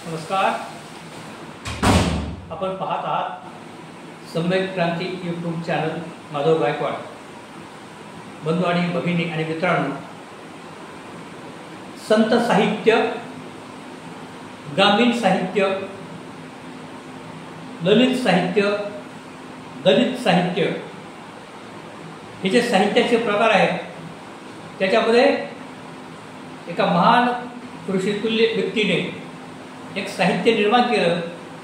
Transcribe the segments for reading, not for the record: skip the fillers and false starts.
नमस्कार. आपण पाहत आहात सम्यक क्रांती यूट्यूब चॅनल माधव गायकवाड. बंधू आणि भगिनी आणि मित्रांनो, संत साहित्य, ग्रामीण साहित्य, ललित साहित्य, दलित साहित्य हे जे साहित्याचे प्रकार आहेत त्याच्यामध्ये एका महान ऋषितुल्य व्यक्तीने एक साहित्य निर्माण केलं,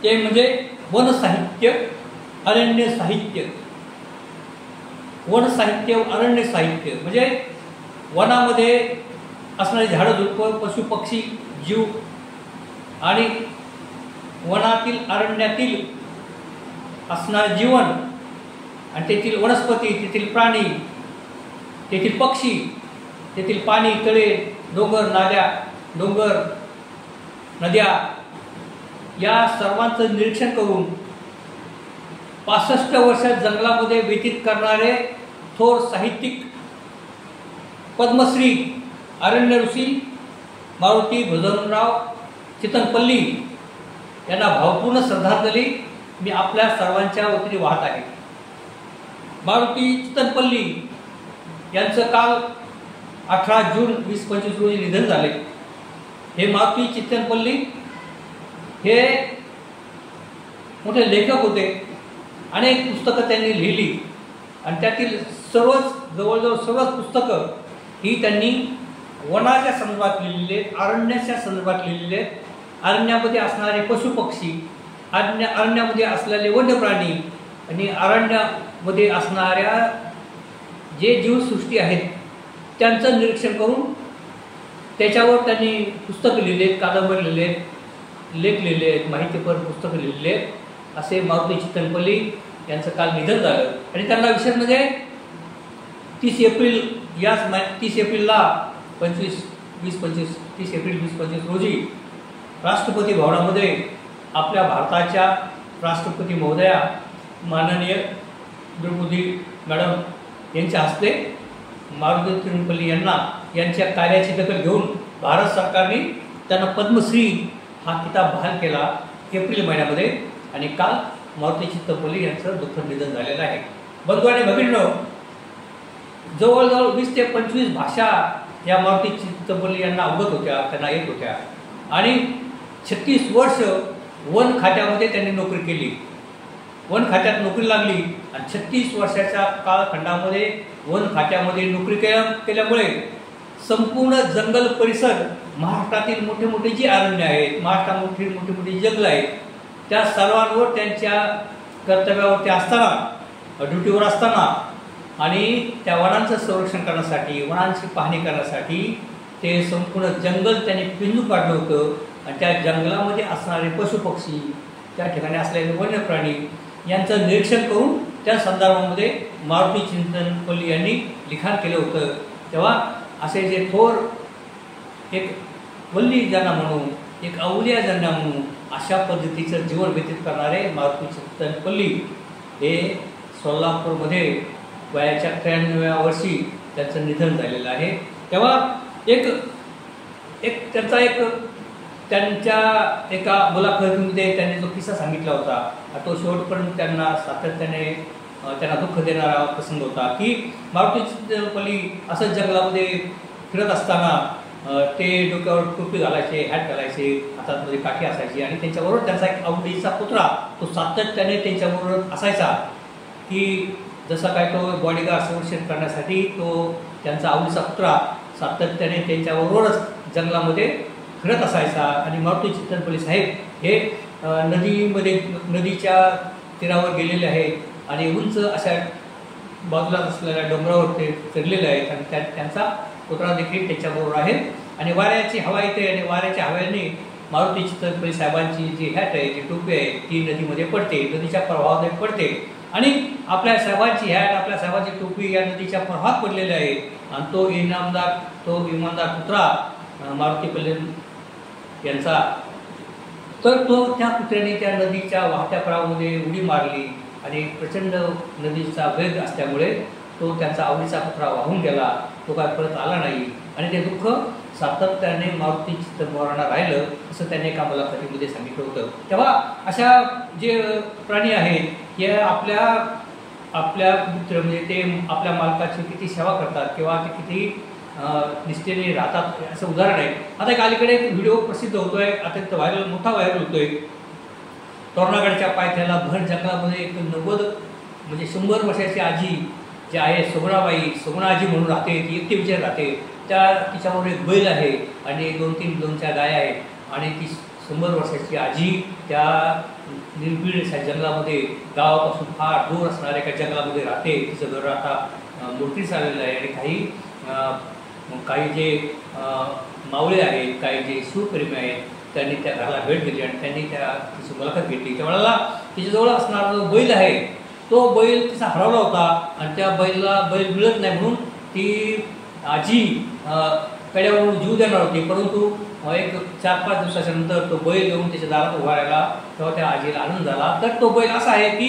ते म्हणजे वन साहित्य, अरण्य साहित्य. वन साहित्य, अरण्य साहित्य म्हणजे वनामध्ये असणारी झाडं झुडपं, पशु पक्षी, जीव आणि वनातील अरण्यातील असणारे जीवन आणि तेथील वनस्पती, तेथील प्राणी, तेथील पक्षी, तेथील पाणी, तळे, डोंगर, नाल्या, डोंगर, नद्या या सर्वांचं निरीक्षण करून 65 वर्ष जंगलामध्ये व्यतीत करणारे थोर साहित्यिक पद्मश्री अरण्य ऋषी मारुती भजनराव चितनपल्ली यांना भावपूर्ण श्रद्धांजली मी आपल्या सर्वांच्या वतीने वाहत आहे. मारुती चितनपल्ली यांचं काल 18 जून 2025 रोजी निधन झाले. हे मारुती चितनपल्ली हे मोठे लेखक होते. अनेक पुस्तकं त्यांनी लिहिली आणि त्यातील जवळजवळ सर्वच पुस्तकं ही त्यांनी वनाच्या संदर्भात लिहिलेले, अरण्याच्या संदर्भात लिहिलेले, अरण्यामध्ये असणारे पशुपक्षी, अरण्यामध्ये असलेले वन्य प्राणी आणि अरण्यामध्ये असणाऱ्या जे जीवसृष्टी आहेत त्यांचं निरीक्षण करून त्याच्यावर त्यांनी पुस्तकं लिहिले, कादंबरी लिहिले, लेख लिहिले, माहितीपर पुस्तकं लिहिलेले असे मारुती चितनपल्ली यांचं काल निधन झालं. आणि त्यांना विशेष म्हणजे 30 एप्रिल 2025 रोजी राष्ट्रपती भवनामध्ये आपल्या भारताच्या राष्ट्रपती महोदया माननीय द्रौपदी मॅडम यांच्या हस्ते मारुती चितनपल्ली यांच्या कार्याची दखल घेऊन भारत सरकारने त्यांना पद्मश्री हा किताब बहाल केला एप्रिल महिन्यामध्ये. आणि काल मारुती चितनपल्ली यांचं दुःखद निधन झालेलं आहे. बंधू आणि भगिनींनो, जवळजवळ 20 ते 25 भाषा या मारुती चितनपल्ली यांना अवगत होत्या, त्यांना येत होत्या. आणि 36 वर्ष वन खात्यामध्ये त्यांनी नोकरी केली. वन खात्यात नोकरी लागली आणि 36 वर्षाच्या कालखंडामध्ये वन खात्यामध्ये नोकरी केल्यामुळे संपूर्ण जंगल परिसर, महाराष्ट्रातील मोठे मोठे जी अरण्य आहेत, महाराष्ट्रातील मोठे मोठे जंगल आहेत, त्या सर्वांवर त्यांच्या कर्तव्यावरती असताना, ड्युटीवर असताना आणि त्या वनांचं संरक्षण करण्यासाठी, वनांची पाहणी करण्यासाठी ते संपूर्ण जंगल त्यांनी पिंजून काढलं होतं. आणि त्या जंगलामध्ये असणारे पशुपक्षी, त्या ठिकाणी असलेले वन्य प्राणी यांचं निरीक्षण करून त्या संदर्भामध्ये मारुती चितनपल्ली यांनी लिखाण केलं होतं. तेव्हा असे जे थोर एक वल्ली ज्यांना म्हणून, एक अवलिया ज्यांना म्हणून अशा पद्धतीचं जीवन व्यतीत करणारे मारुती चितनपल्ली हे सोलापूरमध्ये वयाच्या 93व्या वर्षी त्यांचं निधन झालेलं आहे. तेव्हा त्यांच्या एका मुलाखतीमध्ये त्यांनी जो किस्सा सांगितला होता तो शेवटपर्यंत त्यांना सातत्याने त्यांना दुःख देणारा प्रसंग होता की मारुती चितनपल्ली असं जंगलामध्ये फिरत असताना ते डोक्यावर टोपी घालायचे, हॅट घालायचे, हातामध्ये काठी असायची आणि त्यांच्याबरोबर त्यांचा एक आवडीचा पुतळा तो सातत्याने त्यांच्याबरोबर असायचा की जसा काय तो बॉडीगार्ड संरक्षण करण्यासाठी तो त्यांचा आवडीचा पुतळा सातत्याने त्यांच्याबरोबरच जंगलामध्ये फिरत असायचा. आणि मारुती चितनपल्ली साहेब हे नदीच्या तीरावर गेलेले आहेत आणि उंच अशा बाजूला असलेल्या डोंगरावर ते चढलेले आहेत आणि त्यांचा पुतळा देखील त्याच्याबरोबर आहे. आणि वाऱ्याची हवा येते आणि वाऱ्याच्या हव्याने मारुती चितनपल्ली साहेबांची जी हॅट आहे, जी टोपी आहे, ती नदीमध्ये पडते, नदीच्या प्रवाहामध्ये पडते. आणि आपल्या साहेबांची हॅट, आपल्या साहेबांची टोपी या नदीच्या प्रवाहात पडलेली आहे. आणि तो इमानदार पुतळा मारुती यांचा, तर तो त्या पुतळ्याने त्या नदीच्या वाहत्या प्रवाहामध्ये उडी मारली आणि प्रचंड नदीचा वेग असल्यामुळे तो त्यांचा आवडीचा पुतळा वाहून गेला. तो काय परत आला नाही आणि ते दुःख सातत्याने मारुती चित्तमोहरांना राहिलं, असं त्यांनी एका मुलाखतीमध्ये सांगितलं होतं. तेव्हा अशा जे प्राणी आहेत हे आपल्या मित्र म्हणजे ते आपल्या मालकाची किती सेवा करतात किंवा ते किती निष्ठेने राहतात असं उदाहरण आहे. आता एक अलीकडे एक व्हिडिओ प्रसिद्ध होतोय, आता मोठा व्हायरल होतोय. तोरणागडच्या पायथ्याला भर जंगलामध्ये एक 90 म्हणजे 100 वर्षाची आजी जी आहे सोगुणा आजी म्हणून राहते, ती एकटी विचार राहते. तिच्यावर एक बैल आहे आणि 2-4 गाय आहेत आणि ती 100 वर्षाची आजी त्या निर्भीड जंगलामध्ये गावापासून फार दूर असणाऱ्या एका जंगलामध्ये राहते. तिचं घर आता मोठीच आलेलं आहे आणि काही जे मावळे आहेत, काही जे शिवप्रेमी आहेत त्यांनी त्या घराला भेट दिली आणि त्यांनी तिची मुलाखत घेतली. त्यावेळेला तिच्याजवळ असणारा जो बैल आहे तो बैल तिचा हरवला होता आणि त्या बैल मिळत नाही म्हणून ती आजी कड्यावरून जीव देणार होती. परंतु एक 4-5 दिवसाच्या नंतर तो बैल येऊन त्याच्या दारात उभा राहिला. तेव्हा त्या आजीला आनंद झाला. तर तो बैल असा आहे की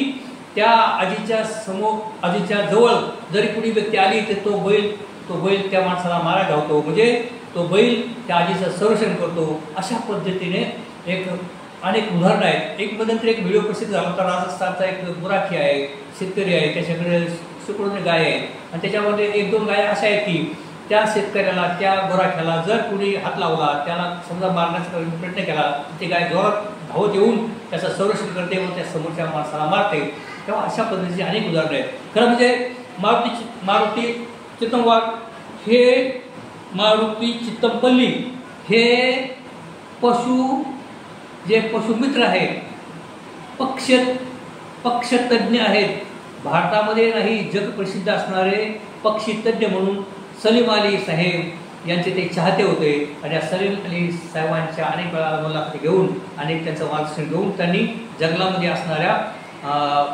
त्या आजीच्या जवळ जरी कुणी व्यक्ती आली तर तो बैल त्या माणसाला मारायला धावतो, म्हणजे तो बैल त्या आजीचं संरक्षण करतो. अशा पद्धतीने अनेक उदाहरणं आहेत. एक मध्यंतरी एक व्हिडिओ प्रसिद्ध झाला होता. राजस्थानचा एक बुराखी आहे, शेतकरी आहे, त्याच्याकडे शेकडोने गाय आहेत आणि त्याच्यामध्ये 1-2 गाय अशा आहेत की त्या शेतकऱ्याला त्या बुराख्याला जर कुणी हात लावला, त्याला समजा मारण्याचा प्रयत्न केला, ती गाय जोरात धावत येऊन त्याचं संरक्षण करते व त्या समोरच्या माणसाला मारते. तेव्हा अशा पद्धतीची अनेक उदाहरणं आहेत. खरं म्हणजे मारुती चित्तमवार हे मारुती चित्तमपल्ली हे पशुमित्र आहेत, पक्षतज्ञ आहेत. भारतामध्ये नाही जग प्रसिद्ध असणारे पक्षी तज्ञ म्हणून सलीम अली साहेब यांचे ते चाहते होते आणि सलीम अली साहेबांच्या अनेक वेळा मुलाखती घेऊन आणि त्यांचं मार्गदर्शन घेऊन त्यांनी जंगलामध्ये असणाऱ्या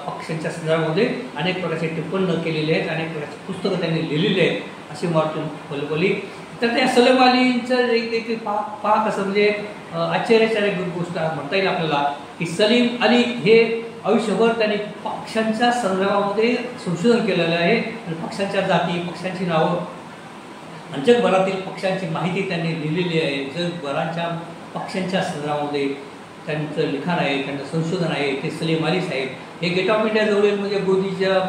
पक्ष्यांच्या संदर्भामध्ये अनेक प्रकारचे टिप्पणी केलेले आहेत, अनेक प्रकारची पुस्तकं त्यांनी लिहिलेली आहेत अशी मारुती बोलली. तर त्या सलीम अलींचं एक पहा कसं म्हणजे आश्चर्याची गोष्ट म्हणता येईल आपल्याला की सलीम अली हे आयुष्यभर त्यांनी पक्ष्यांच्या संदर्भामध्ये संशोधन केलेलं आहे आणि पक्ष्यांच्या जाती, पक्ष्यांची नावं आणि जगभरातील पक्ष्यांची माहिती त्यांनी लिहिलेली आहे. जगभराच्या पक्ष्यांच्या संदर्भामध्ये त्यांचं लिखाण आहे, त्यांचं संशोधन आहे. ते सलीम अली साहेब हे गेट ऑफ इंडिया जवळील म्हणजे गोदीच्या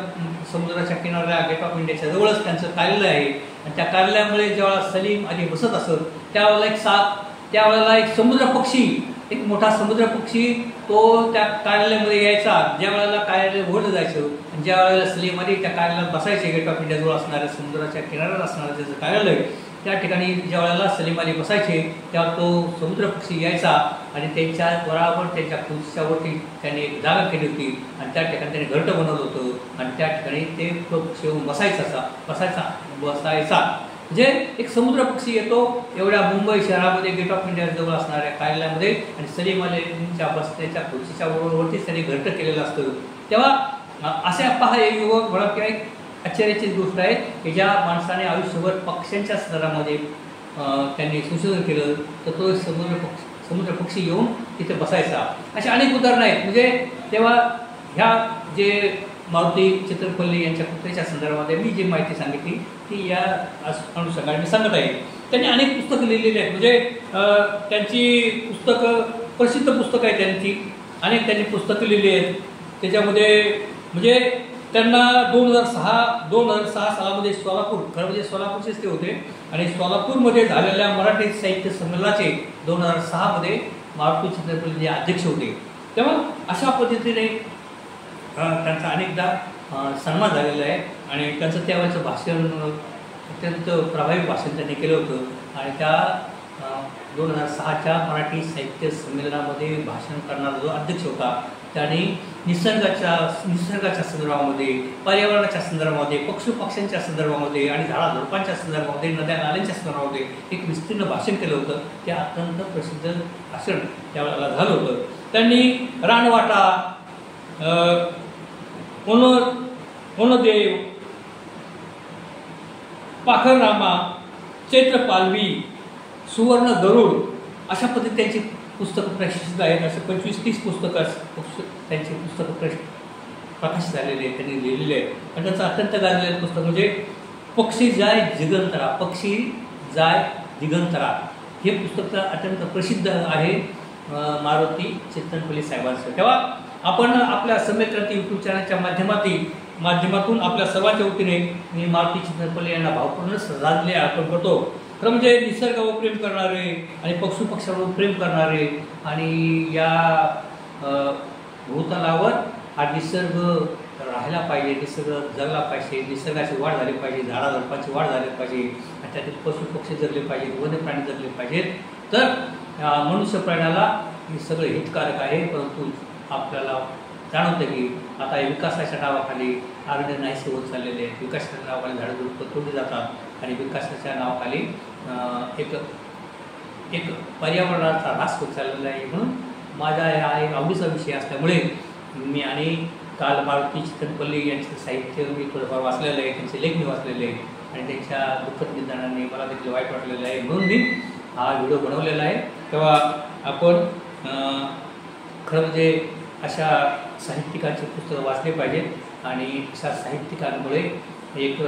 समुद्राच्या किनाऱ्या गेट ऑफ इंडियाच्या जवळच त्यांचं कार्यालय आहे आणि त्या कार्यालयामुळे जेव्हा सलीम अली बसत असत त्यावेळेला एक समुद्र पक्षी, एक मोठा समुद्र पक्षी तो त्या कार्यालयामध्ये यायचा. ज्या वेळेला कार्यालय उघडलं जायचं आणि ज्या वेळेला सलीम अली त्या कार्यालयात बसायचे, गेट ऑफ इंडिया जवळ असणाऱ्या समुद्राच्या किनाऱ्यावर असणारं त्याचं कार्यालय, त्या ठिकाणी ज्या वेळेला सलीम अली बसायचे तेव्हा तो समुद्र पक्षी यायचा आणि त्यांच्या बराबर त्यांच्या खुर्चीच्यावरती त्यांनी एक जागा केली होती आणि त्या ठिकाणी त्यांनी घरटं बनवलं होतं आणि त्या ठिकाणी ते पक्षी येऊन बसायचा. म्हणजे एक समुद्र पक्षी येतो एवढ्या मुंबई शहरामध्ये गेट ऑफ इंडिया जवळ असणाऱ्या कार्यालयामध्ये आणि सलीम अलींच्या बसण्याच्या खुर्चीच्या वरतीच त्यांनी घरटं केलेलं असतं. तेव्हा अशा पहा युवक म्हणत किंवा एक आश्चर्याची गोष्ट आहे की ज्या माणसाने आयुष्यभर पक्ष्यांच्या स्तरामध्ये त्यांनी संशोधन केलं तर तो समुद्र पक्षी येऊन तिथे बसायचा. अशी अनेक उदाहरणं आहेत. म्हणजे तेव्हा ह्या जे मारुती चित्तमपल्ली यांच्या पुत्रेच्या संदर्भामध्ये मी जी माहिती सांगितली ती या अनुषंगाने मी सांगत आहे. त्यांनी अनेक पुस्तकं लिहिलेली आहेत. म्हणजे त्यांची पुस्तकं प्रसिद्ध पुस्तकं आहेत त्यांची, अनेक त्यांनी पुस्तकं लिहिली आहेत. त्याच्यामध्ये म्हणजे त्यांना 2006 सालामध्ये खरं म्हणजे सोलापूरचेच ते होते आणि सोलापूरमध्ये झालेल्या मराठी साहित्य संमेलनाचे 2006 मारुती चित्तमपल्ली अध्यक्ष होते. तेव्हा अशा पद्धतीने त्यांचा अनेकदा सन्मान झालेला आहे आणि त्यांचं त्यावेळेचं भाषण अत्यंत प्रभावी भाषण त्यांनी केलं होतं आणि त्या 2006च्या मराठी साहित्य संमेलनामध्ये भाषण करणारा जो अध्यक्ष होता त्याने निसर्गाच्या संदर्भामध्ये, पर्यावरणाच्या संदर्भामध्ये, पशुपक्ष्यांच्या संदर्भामध्ये आणि झाडाझुडपांच्या संदर्भामध्ये, नद्या नाल्यांच्या संदर्भामध्ये एक विस्तीर्ण भाषण केलं होतं. ते अत्यंत प्रसिद्ध भाषण त्यावेळेला झालं होतं. त्यांनी रानवाटा, ओनदेव, पाखररामा, चैत्रपालवी, सुवर्ण गरुड अशा पद्धतीने त्यांची पुस्तकं प्रकाशित आहेत. असे 25-30 पुस्तकं त्यांची पुस्तकं प्रकाशित झालेली आहेत, त्यांनी लिहिलेले आहेत. आणि त्याचं अत्यंत गाजलेलं पुस्तक म्हणजे पक्षी जाय दिगंतरा हे पुस्तक अत्यंत प्रसिद्ध आहे मारुती चितनपल्ली साहेबांचं. तेव्हा आपण आपल्या सम्यक्रांती यूट्यूब चॅनलच्या माध्यमातून आपल्या सर्वांच्या वतीने मी मारुती चितनपल्ली यांना भावपूर्ण श्रद्धांजली अर्पण करतो. खरं म्हणजे निसर्गावर प्रेम करणारे आणि पशुपक्ष्यांवर प्रेम करणारे आणि या भूतलावर हा निसर्ग राहायला पाहिजे, निसर्ग जगला पाहिजे, निसर्गाची वाढ झाली पाहिजे, झाडाझुडपांची वाढ झाली पाहिजे आणि त्यातील पशुपक्षी जगले पाहिजेत, वन्यप्राणी जगले पाहिजेत. तर मनुष्य प्राण्याला हे सगळं हितकारक आहे. परंतु आपल्याला जाणवतं की आता विकासाच्या नावाखाली अरण्य नाहीसे होत चाललेले आहेत. विकासाच्या नावाखाली झाडझुडपं तोडली जातात आणि विकासाच्या नावाखाली एक पर्यावरणाचा ऱ्हास होत चाललेला आहे. म्हणून माझा हा एक आवडीचा विषय असल्यामुळे मी आणि काल मारुती चितनपल्ली यांचं साहित्य मी थोडंफार वाचलेलं आहे, त्यांचे लेख मी वाचलेले आहे आणि त्यांच्या दुःखद निधनाने मला देखील वाईट वाटलेलं आहे. म्हणून मी हा व्हिडिओ बनवलेला आहे. तेव्हा आपण खरं म्हणजे अशा साहित्यिकांची पुस्तकं वाचले पाहिजेत आणि अशा साहित्यिकांमुळे एक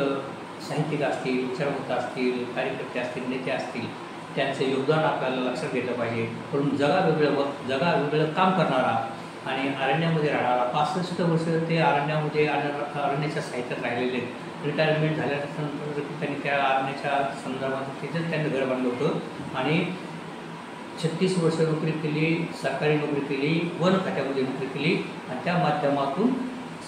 साहित्यिक असतील, विचारवंत असतील, कार्यकर्ते असतील, नेते असतील, त्यांचं योगदान आपल्याला लक्षात घेतलं पाहिजे. म्हणून जगावेगळं काम करणारा आणि अरण्यामध्ये राहणारा 65 वर्ष ते अरण्यामध्ये अरण्याच्या साहित्यात राहिलेले आहेत. रिटायरमेंट झाल्यानंतर त्यांनी त्या अरण्याच्या संदर्भात तिथेच त्यांनी घर बांधलं होतं आणि 36 वर्ष नोकरी केली, सरकारी नोकरी केली, वन खात्यामध्ये नोकरी केली आणि त्या माध्यमातून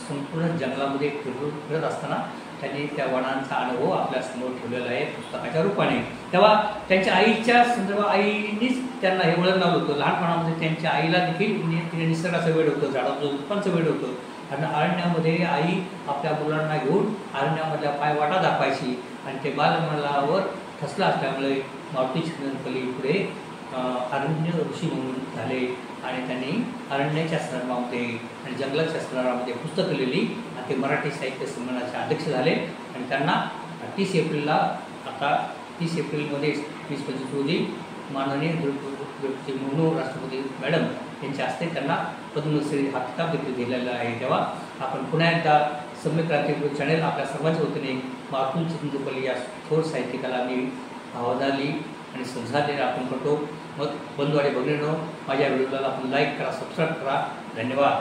संपूर्ण जंगलामध्ये फिरत असताना त्यांनी त्या वनांचा अनुभव आपल्यासमोर ठेवलेला आहे पुस्तकाच्या रूपाने. तेव्हा त्यांच्या आईच्या संदर्भात आईनीच त्यांना हे वळण लावलं होतं. लहानपणामध्ये त्यांच्या आईला देखील निसर्गाचं वेळ होतं, झाडाचं वेळ होतं आणि अरण्यामध्ये आई आपल्या मुलांना घेऊन अरण्यामधल्या पायवाटा दाखवायची आणि ते बालमंडळावर ठसलं असल्यामुळे मारुती चितनपल्ली पुढे अरण्य ऋषी म्हणून झाले आणि त्यांनी अरण्याच्या संदर्भामध्ये आणि जंगलाच्या संदर्भामध्ये पुस्तकं लिहिली आणि ते मराठी साहित्य संमेलनाचे अध्यक्ष झाले आणि त्यांना 30 एप्रिलला आता 30 एप्रिलमध्ये 2025 रोजी माननीय द्रौपदी मुर्मू राष्ट्रपती मॅडम यांच्या हस्ते त्यांना पद्मश्री हा किताब देखील दिलेला आहे. तेव्हा आपण पुन्हा एकदा सम्यक्रांती चॅनेल आपल्या सर्वांच्या वतीने मारुती चितनपल्ली या थोर साहित्यिकाला मी आवाजाली आणि श्रद्धांजली अर्पण करतो. मग बंधू आणि भगिनींनो, माझ्या व्हिडिओला आपण लाईक करा, सबस्क्राईब करा. धन्यवाद.